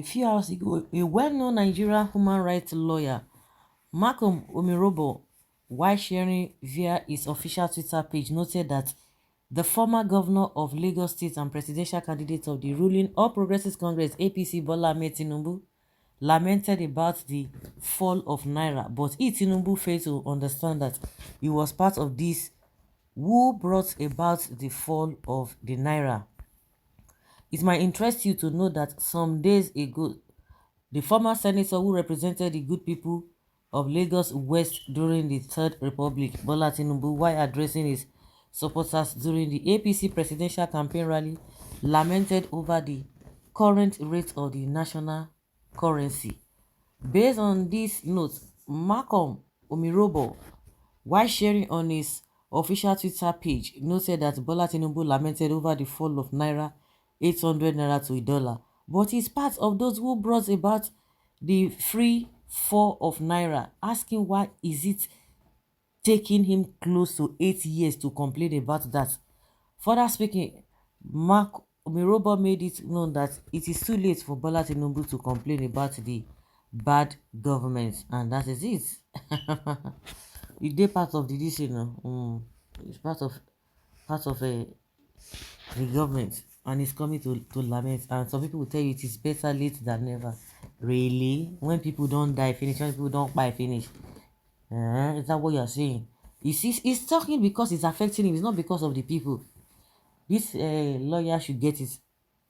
few hours ago, a well-known Nigerian human rights lawyer, Malcolm Omirobo, while sharing via his official Twitter page, noted that the former governor of Lagos State and presidential candidate of the ruling All Progressives Congress (APC) Bola Ahmed Tinubu lamented about the fall of Naira, but Tinubu failed to understand that he was part of this who brought about the fall of the Naira. It might interest you to know that some days ago, the former senator who represented the good people of Lagos West during the Third Republic, Bola Tinubu, while addressing his supporters during the APC presidential campaign rally, lamented over the current rate of the national currency. Based on this note, Malcolm Omirobo, while sharing on his official Twitter page, noted that Bola Tinubu lamented over the fall of Naira 800 Naira to a dollar, but he's part of those who brought about the free fall of Naira, asking why is it taking him close to 8 years to complain about that. Further speaking, Mark Omirobo made it known that it is too late for Bola Tinubu to complain about the bad government, and that is it. It's dey part of the this, it's part of the government, and it's coming to lament. And some people will tell you it is better late than never. Really? When people don't die finish, when people don't buy finish, is that what you're saying? He's talking because it's affecting him. It's not because of the people. This lawyer should get it.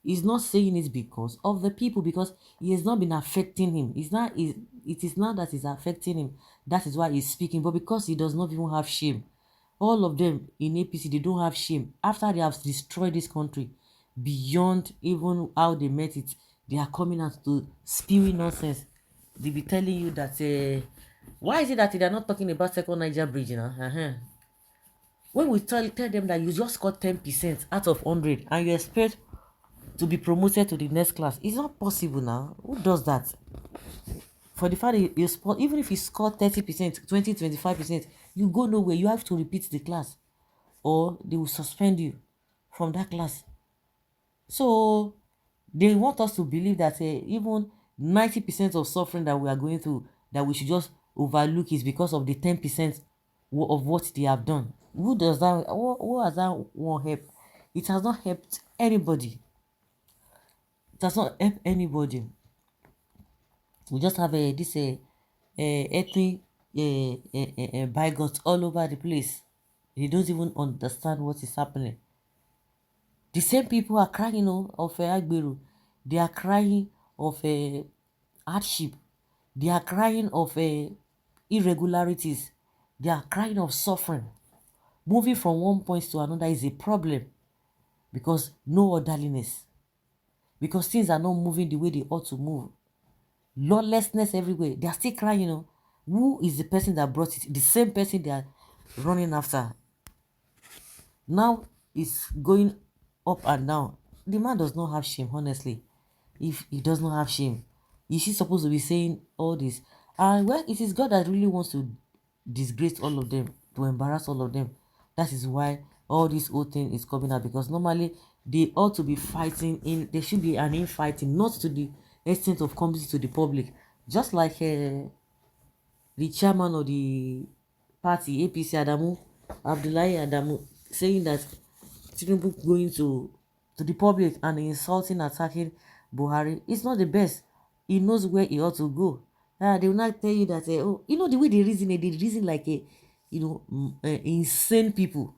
He's not saying it because of the people, because he has not been affecting him. It is not that it's affecting him. That is why he's speaking. But because he does not even have shame. All of them in APC, they don't have shame. After they have destroyed this country beyond even how they met it, they are coming out to spewing nonsense. They be telling you that why is it that they are not talking about second Niger bridge now? When we tell them that you just got 10% out of 100 and you expect to be promoted to the next class, it's not possible now. Who does that? For the fact that you score, even if you score 30%, 20, 25%, you go nowhere. You have to repeat the class, or they will suspend you from that class. So they want us to believe that even 90% of suffering that we are going through, that we should just overlook, is because of the 10% of what they have done. Who does that? Who has that one help? It has not helped anybody. It has not helped anybody. We just have this ethnic bygones all over the place. They don't even understand what is happening. The same people are crying of Agberu. They are crying of hardship. They are crying of irregularities. They are crying of suffering. Moving from one point to another is a problem, because no orderliness. Because things are not moving the way they ought to move. Lawlessness everywhere. They are still crying, who is the person that brought it? The same person they are running after. Now it's going up and down. The man does not have shame, honestly. If he does not have shame, is he supposed to be saying all this? And well, it is God that really wants to disgrace all of them, to embarrass all of them. That is why all this whole thing is coming out, because normally they ought to be fighting there should be an infighting, not to the extent of coming to the public. Just like the chairman of the party, APC, Abdullahi Adamu, saying that Tinubu going to the public and insulting, attacking Buhari, it's not the best. He knows where he ought to go. They will not tell you that, the way they reason like insane people.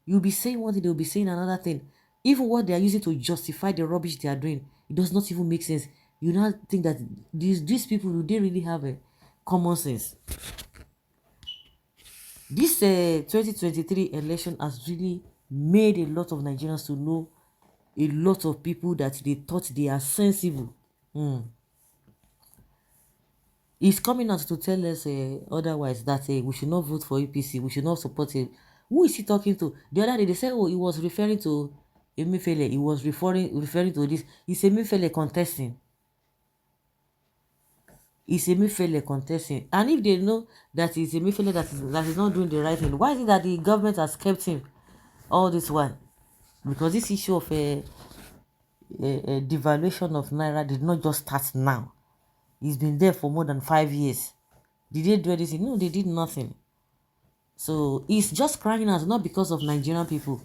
You'll be saying one thing, they'll be saying another thing. Even what they are using to justify the rubbish they are doing, it does not even make sense. You now think that these people, do they really have a common sense? This 2023 election has really made a lot of Nigerians to know a lot of people that they thought they are sensible. He's coming out to tell us otherwise, that we should not vote for APC, we should not support him. Who is he talking to? The other day they said, he was referring to Emefiele. He was referring to this. It's Emefiele contesting. It's Emefiele contesting. And if they know that it's Emefiele that is not doing the right thing, why is it that the government has kept him all this while? Because this issue of devaluation of naira did not just start now. It's been there for more than 5 years. Did they do anything? No, they did nothing. So he's just crying out, not because of Nigerian people.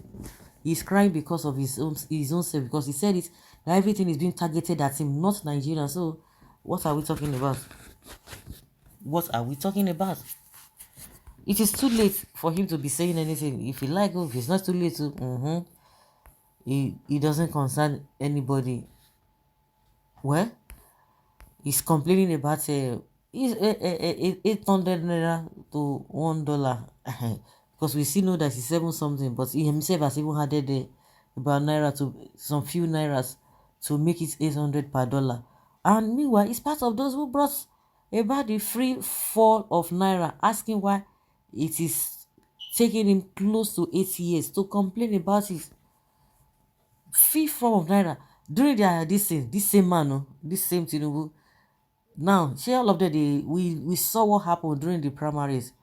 He's crying because of his own self, because he said it that everything is being targeted at him, not Nigeria. So what are we talking about? What are we talking about? It is too late for him to be saying anything. If he like, if it's not too late to, he doesn't concern anybody. Well, he's complaining about 800 naira to $1 because we still know that it's 7 something, but he himself has even added about naira to some few nairas to make it 800 per dollar. And meanwhile, he's part of those who brought about the free fall of naira, asking why it is taking him close to 8 years to complain about it. Free fall of naira during their this same man, this same Tinubu. Now, share all of that. We saw what happened during the primaries,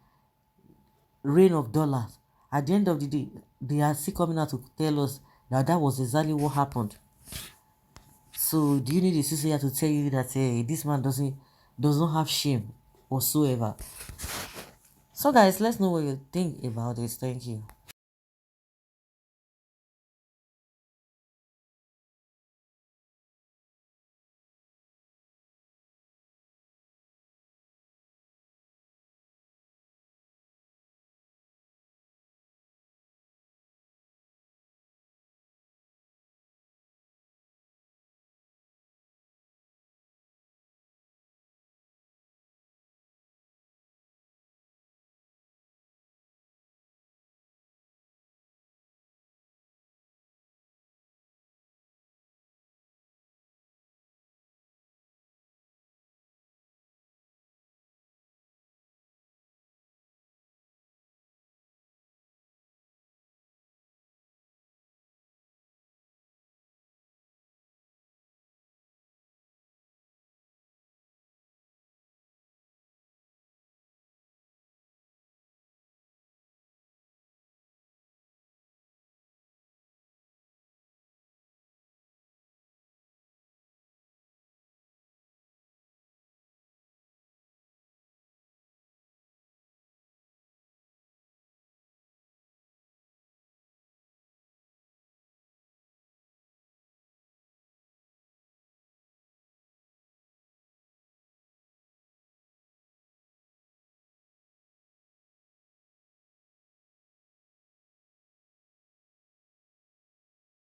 reign of dollars. At the end of the day, they are still coming out to tell us that that was exactly what happened. So, do you need a sister to tell you that this man does not have shame whatsoever? So, guys, let's know what you think about this. Thank you.